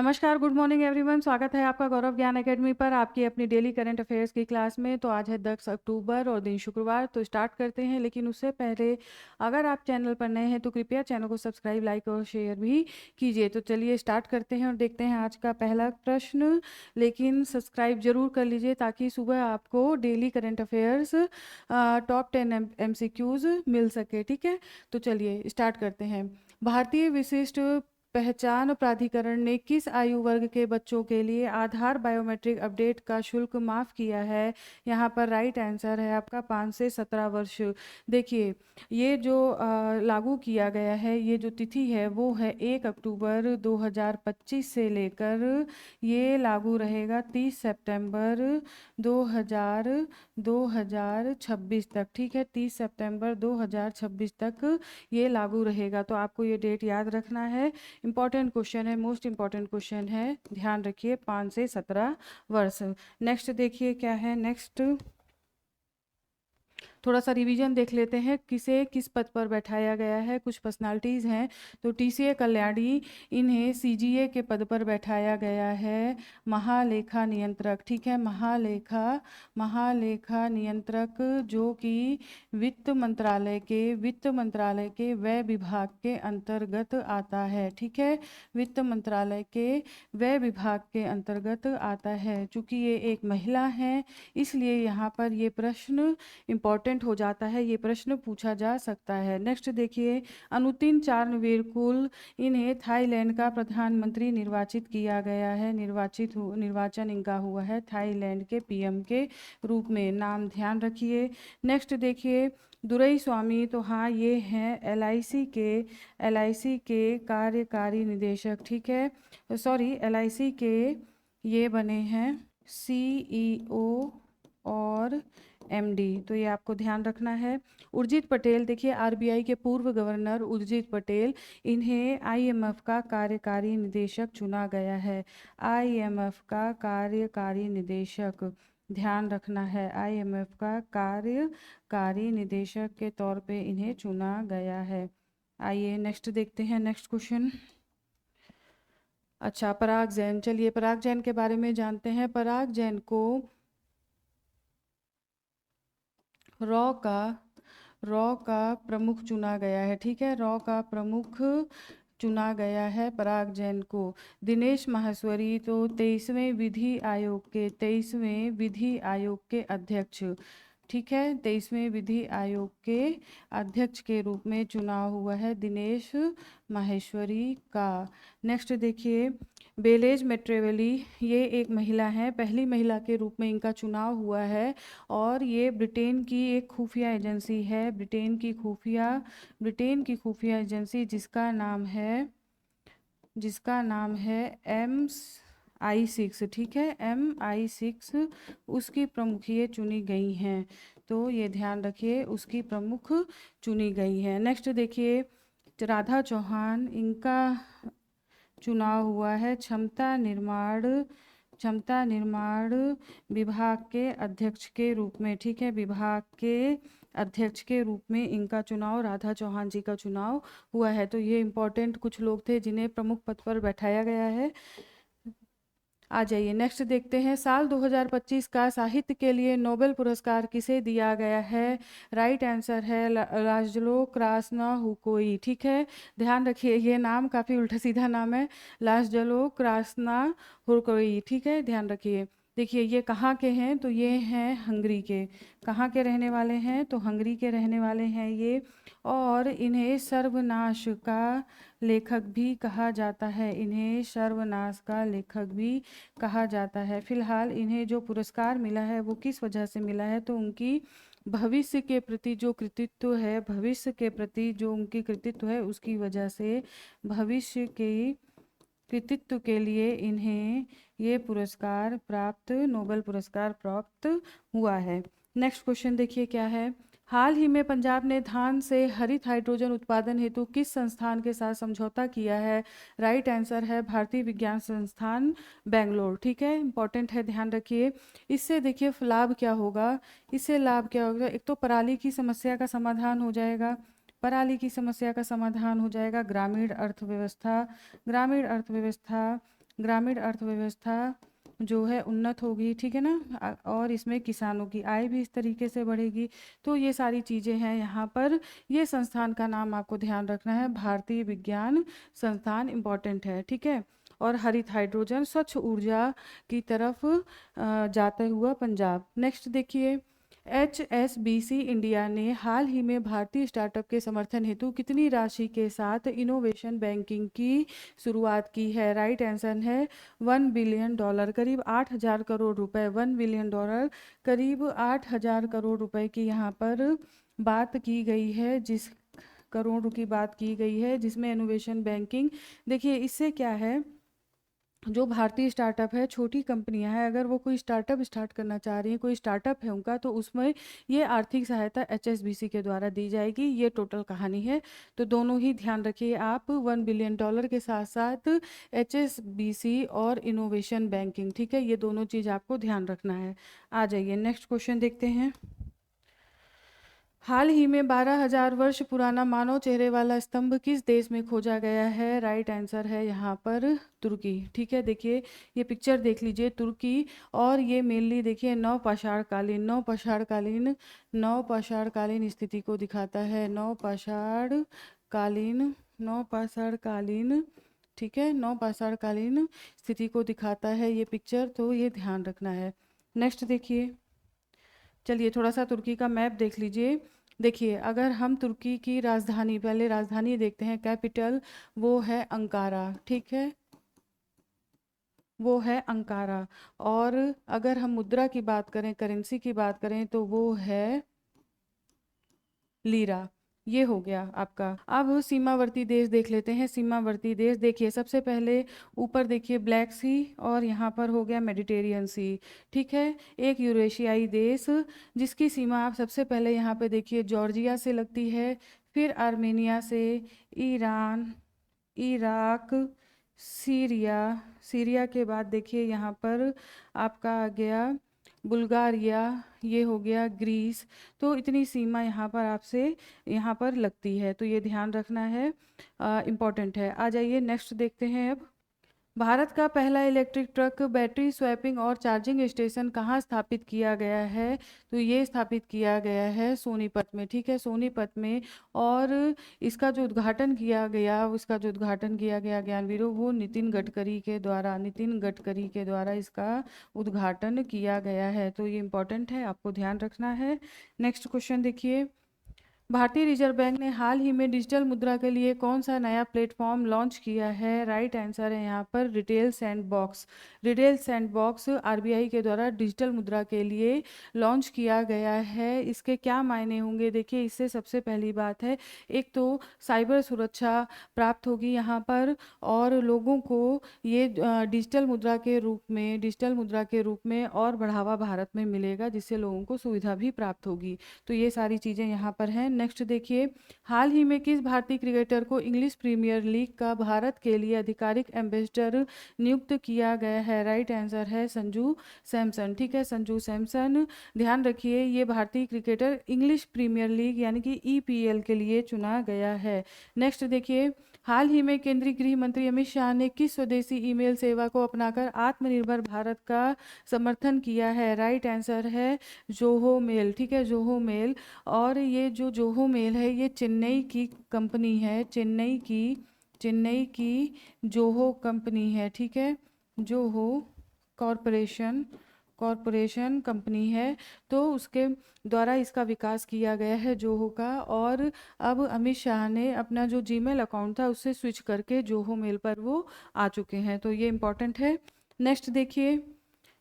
नमस्कार, good morning everyone. स्वागत है आपका गौरव ज्ञान एकेडमी पर आपकी अपनी डेली करंट अफेयर्स की क्लास में। तो आज है 10 अक्टूबर और दिन शुक्रवार। तो स्टार्ट करते हैं, लेकिन उससे पहले अगर आप चैनल पर नए हैं तो कृपया चैनल को सब्सक्राइब, लाइक और शेयर भी कीजिए। तो चलिए स्टार्ट करते हैं और देखते हैं आज का पहला प्रश्न। लेकिन सब्सक्राइब जरूर कर लीजिए ताकि सुबह आपको daily current affairs top 10 MCQs मिल सके। ठीक है, तो चलिए स्टार्ट करते हैं। भारतीय विशिष्ट पहचान प्राधिकरण ने किस आयु वर्ग के बच्चों के लिए आधार बायोमेट्रिक अपडेट का शुल्क माफ़ किया है? यहाँ पर राइट आंसर है आपका 5 से 17 वर्ष। देखिए, ये जो लागू किया गया है, ये जो तिथि है वो है 1 अक्टूबर 2025 से लेकर ये लागू रहेगा 30 सितंबर 2026 तक। ठीक है, 30 सितंबर 2026 तक ये लागू रहेगा। तो आपको ये डेट याद रखना है। इंपॉर्टेंट क्वेश्चन है, मोस्ट इंपॉर्टेंट क्वेश्चन है, ध्यान रखिए। 5 से 17 वर्ष। नेक्स्ट देखिए क्या है। नेक्स्ट थोड़ा सा रिवीजन देख लेते हैं, किसे किस पद पर बैठाया गया है। कुछ पर्सनालिटीज़ हैं। तो TCA कल्याणी, इन्हें CGA के पद पर बैठाया गया है, महालेखा नियंत्रक। ठीक है, महालेखा नियंत्रक, जो कि वित्त मंत्रालय के व्यय विभाग के अंतर्गत आता है। ठीक है, वित्त मंत्रालय के व्यय विभाग के अंतर्गत आता है। चूंकि ये एक महिला है इसलिए यहाँ पर ये प्रश्न इम्पॉर्टेंट हो जाता है, ये प्रश्न पूछा जा सकता है। नेक्स्ट देखिए, अनुतिन चारनवीरकुल, इन्हें थाईलैंड का प्रधानमंत्री निर्वाचित किया गया है। निर्वाचन इनका हुआ है थाईलैंड के PM के रूप में। नाम ध्यान रखिए। नेक्स्ट देखिए, दुरई स्वामी, तो हाँ ये हैं LIC के कार्यकारी निदेशक। ठीक है, सॉरी, LIC के ये बने हैं CEO और MD। तो ये आपको ध्यान रखना है। उर्जित पटेल, देखिए RBI के पूर्व गवर्नर उर्जित पटेल, इन्हें IMF का कार्यकारी निदेशक चुना गया है। IMF का कार्यकारी निदेशक, ध्यान रखना है, IMF का कार्यकारी निदेशक के तौर पे इन्हें चुना गया है। आइए नेक्स्ट देखते हैं। Next question. अच्छा, पराग जैन, चलिए पराग जैन के बारे में जानते हैं। पराग जैन को रॉ का प्रमुख चुना गया है। ठीक है, रॉ का प्रमुख चुना गया है पराग जैन को। दिनेश माहेश्वरी, तो 23वें विधि आयोग के अध्यक्ष। ठीक है, 23वें विधि आयोग के अध्यक्ष के रूप में चुनाव हुआ है दिनेश माहेश्वरी का। नेक्स्ट देखिए, बेलेज मेट्रेवेली, ये एक महिला है, पहली महिला के रूप में इनका चुनाव हुआ है और ये ब्रिटेन की एक खुफिया एजेंसी है। ब्रिटेन की खुफिया एजेंसी जिसका नाम है MI6। ठीक है, MI6, उसकी प्रमुख ये चुनी गई हैं। तो ये ध्यान रखिए, उसकी प्रमुख चुनी गई है। नेक्स्ट देखिए, राधा चौहान, इनका चुनाव हुआ है क्षमता निर्माण विभाग के अध्यक्ष के रूप में। ठीक है, विभाग के अध्यक्ष के रूप में इनका चुनाव, राधा चौहान जी का चुनाव हुआ है। तो ये इम्पोर्टेंट कुछ लोग थे जिन्हें प्रमुख पद पर बैठाया गया है। आ जाइए नेक्स्ट देखते हैं। साल 2025 का साहित्य के लिए नोबेल पुरस्कार किसे दिया गया है? राइट आंसर है लाजलो क्रास्नाहुकोई। ठीक है, ध्यान रखिए, ये नाम काफ़ी उल्टा सीधा नाम है, लाजलो क्रास्नाहुकोई। ठीक है, ध्यान रखिए। देखिए, ये कहाँ के हैं? तो ये हैं हंगरी के। कहाँ के रहने वाले हैं? तो हंगरी के रहने वाले हैं ये। और इन्हें सर्वनाश का लेखक भी कहा जाता है। इन्हें सर्वनाश का लेखक भी कहा जाता है। फिलहाल इन्हें जो पुरस्कार मिला है वो किस वजह से मिला है? तो उनकी भविष्य के प्रति जो कृतित्व है उसकी वजह से, भविष्य के कृतित्व के लिए इन्हें ये नोबेल पुरस्कार प्राप्त हुआ है। नेक्स्ट क्वेश्चन देखिए क्या है। हाल ही में पंजाब ने धान से हरित हाइड्रोजन उत्पादन हेतु किस संस्थान के साथ समझौता किया है? राइट आंसर है भारतीय विज्ञान संस्थान बेंगलोर। ठीक है, इंपॉर्टेंट है, ध्यान रखिए। इससे देखिए लाभ क्या होगा। एक तो पराली की समस्या का समाधान हो जाएगा, ग्रामीण अर्थव्यवस्था ग्रामीण अर्थव्यवस्था जो है उन्नत होगी, ठीक है ना, और इसमें किसानों की आय भी इस तरीके से बढ़ेगी। तो ये सारी चीज़ें हैं यहाँ पर। ये संस्थान का नाम आपको ध्यान रखना है, भारतीय विज्ञान संस्थान, इम्पॉर्टेंट है, ठीक है। और हरित हाइड्रोजन, स्वच्छ ऊर्जा की तरफ जाते हुआ पंजाब। नेक्स्ट देखिए, HSBC इंडिया ने हाल ही में भारतीय स्टार्टअप के समर्थन हेतु कितनी राशि के साथ इनोवेशन बैंकिंग की शुरुआत की है? राइट आंसर है $1 बिलियन, करीब 8,000 करोड़ रुपए। $1 बिलियन करीब 8,000 करोड़ रुपए की यहाँ पर बात की गई है, जिस करोड़ की बात की गई है, जिसमें इनोवेशन बैंकिंग। देखिए इससे क्या है, जो भारतीय स्टार्टअप है, छोटी कंपनियां हैं, अगर वो कोई स्टार्टअप स्टार्ट करना चाह रही हैं, कोई स्टार्टअप है उनका, तो उसमें ये आर्थिक सहायता HSBC के द्वारा दी जाएगी। ये टोटल कहानी है। तो दोनों ही ध्यान रखिए आप, $1 बिलियन के साथ साथ HSBC और इनोवेशन बैंकिंग, ठीक है, ये दोनों चीज़ आपको ध्यान रखना है। आ जाइए नेक्स्ट क्वेश्चन देखते हैं। हाल ही में 12,000 वर्ष पुराना मानव चेहरे वाला स्तंभ किस देश में खोजा गया है? राइट आंसर है यहाँ पर तुर्की, ठीक है। देखिए ये पिक्चर देख लीजिए, तुर्की, और ये मेनली देखिए नवपाषाणकालीन स्थिति को दिखाता है। नवपाषाणकालीन, ठीक है, नवपाषाणकालीन स्थिति को दिखाता है ये पिक्चर, तो ये ध्यान रखना है। नेक्स्ट देखिए, चलिए थोड़ा सा तुर्की का मैप देख लीजिए। देखिए अगर हम तुर्की की राजधानी, पहले राजधानी देखते हैं, कैपिटल, वो है अंकारा, ठीक है, वो है अंकारा। और अगर हम मुद्रा की बात करें, करेंसी की बात करें, तो वो है लीरा। ये हो गया आपका। अब सीमावर्ती देश देख लेते हैं। सीमावर्ती देश देखिए, सबसे पहले ऊपर देखिए ब्लैक सी, और यहाँ पर हो गया मेडिटेरियन सी, ठीक है। एक यूरेशियाई देश जिसकी सीमा आप सबसे पहले यहाँ पे देखिए जॉर्जिया से लगती है, फिर आर्मेनिया से, ईरान, इराक, सीरिया, सीरिया के बाद देखिए यहाँ पर आपका आ गया बुल्गारिया, ये हो गया ग्रीस। तो इतनी सीमा यहाँ पर आपसे यहाँ पर लगती है, तो ये ध्यान रखना है, इम्पॉर्टेंट है। आ जाइए नेक्स्ट देखते हैं। अब भारत का पहला इलेक्ट्रिक ट्रक बैटरी स्वैपिंग और चार्जिंग स्टेशन कहाँ स्थापित किया गया है? तो ये स्थापित किया गया है सोनीपत में, ठीक है, सोनीपत में। और इसका जो उद्घाटन किया गया ज्ञानवीरों, वो नितिन गडकरी के द्वारा इसका उद्घाटन किया गया है। तो ये इम्पोर्टेंट है, आपको ध्यान रखना है। नेक्स्ट क्वेश्चन देखिए, भारतीय रिजर्व बैंक ने हाल ही में डिजिटल मुद्रा के लिए कौन सा नया प्लेटफॉर्म लॉन्च किया है? राइट आंसर है यहाँ पर retail sandbox. Retail sandbox RBI के द्वारा डिजिटल मुद्रा के लिए लॉन्च किया गया है। इसके क्या मायने होंगे? देखिए इससे सबसे पहली बात है, एक तो साइबर सुरक्षा प्राप्त होगी यहाँ पर, और लोगों को ये डिजिटल मुद्रा के रूप में और बढ़ावा भारत में मिलेगा, जिससे लोगों को सुविधा भी प्राप्त होगी। तो ये सारी चीज़ें यहाँ पर हैं। नेक्स्ट देखिए, हाल ही में किस भारतीय क्रिकेटर को इंग्लिश प्रीमियर लीग का भारत के लिए आधिकारिक एम्बेसडर नियुक्त किया गया है? राइट आंसर है संजू सैमसन, ठीक है, संजू सैमसन। ध्यान रखिए ये भारतीय क्रिकेटर इंग्लिश प्रीमियर लीग यानी कि EPL के लिए चुना गया है। नेक्स्ट देखिए, हाल ही में केंद्रीय गृह मंत्री अमित शाह ने किस स्वदेशी ईमेल सेवा को अपनाकर आत्मनिर्भर भारत का समर्थन किया है? राइट आंसर है जोहो मेल, ठीक है, जोहो मेल। और ये जो जोहो मेल है, ये चेन्नई की कंपनी है, चेन्नई की जोहो कंपनी है, ठीक है, जोहो कॉरपोरेशन कंपनी है। तो उसके द्वारा इसका विकास किया गया है जोहो का। और अब अमित शाह ने अपना जो जीमेल अकाउंट था उससे स्विच करके जोहो मेल पर वो आ चुके हैं, तो ये इम्पोर्टेंट है। नेक्स्ट देखिए,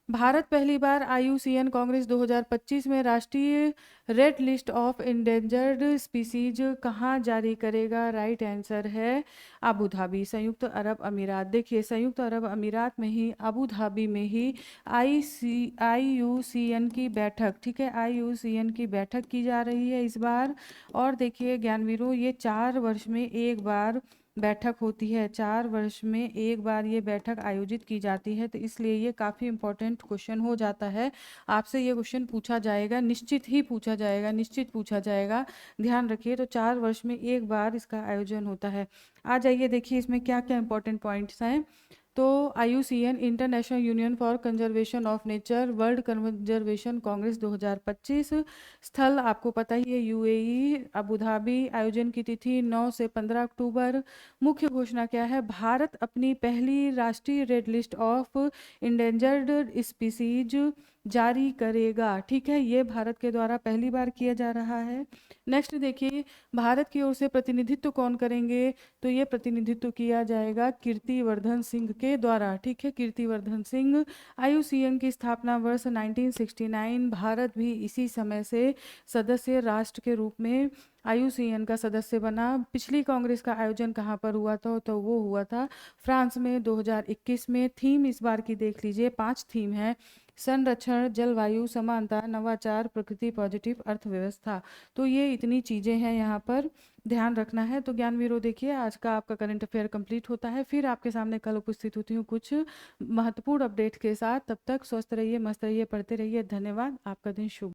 भारत पहली बार IUCN कांग्रेस 2025 में राष्ट्रीय red list of endangered species कहाँ जारी करेगा? राइट आंसर है अबू धाबी, संयुक्त अरब अमीरात। देखिए संयुक्त अरब अमीरात में ही, अबू धाबी में ही IUCN की बैठक, ठीक है, IUCN की बैठक की जा रही है इस बार। और देखिए ज्ञानवीरों, ये 4 वर्ष में एक बार बैठक होती है, 4 वर्ष में एक बार ये बैठक आयोजित की जाती है, तो इसलिए ये काफ़ी इंपॉर्टेंट क्वेश्चन हो जाता है। आपसे ये क्वेश्चन पूछा जाएगा, निश्चित पूछा जाएगा, ध्यान रखिए। तो 4 वर्ष में एक बार इसका आयोजन होता है। आ जाइए देखिए इसमें क्या क्या इंपॉर्टेंट पॉइंट्स हैं। तो IUCN international union for conservation of nature world conservation Congress 2025। स्थल आपको पता ही है, UAE अबू धाबी। आयोजन की तिथि 9 से 15 अक्टूबर। मुख्य घोषणा क्या है? भारत अपनी पहली राष्ट्रीय red list of endangered species जारी करेगा। ठीक है, ये भारत के द्वारा पहली बार किया जा रहा है। नेक्स्ट देखिए, भारत की ओर से प्रतिनिधित्व कौन करेंगे? तो ये प्रतिनिधित्व किया जाएगा कीर्तिवर्धन सिंह के द्वारा। ठीक है, कीर्तिवर्धन सिंह। IUCN की स्थापना वर्ष 1969। भारत भी इसी समय से सदस्य राष्ट्र के रूप में IUCN का सदस्य बना। पिछली कांग्रेस का आयोजन कहाँ पर हुआ था? तो वो हुआ था फ्रांस में 2021 में। थीम इस बार की देख लीजिए, 5 थीम है: संरक्षण, जलवायु, समानता, नवाचार, प्रकृति, पॉजिटिव, अर्थव्यवस्था। तो ये इतनी चीज़ें हैं यहाँ पर, ध्यान रखना है। तो ज्ञानवीरों देखिए, आज का आपका करंट अफेयर कंप्लीट होता है। फिर आपके सामने कल उपस्थित होती हूँ कुछ महत्वपूर्ण अपडेट के साथ। तब तक स्वस्थ रहिए, मस्त रहिए, पढ़ते रहिए। धन्यवाद। आपका दिन शुभ।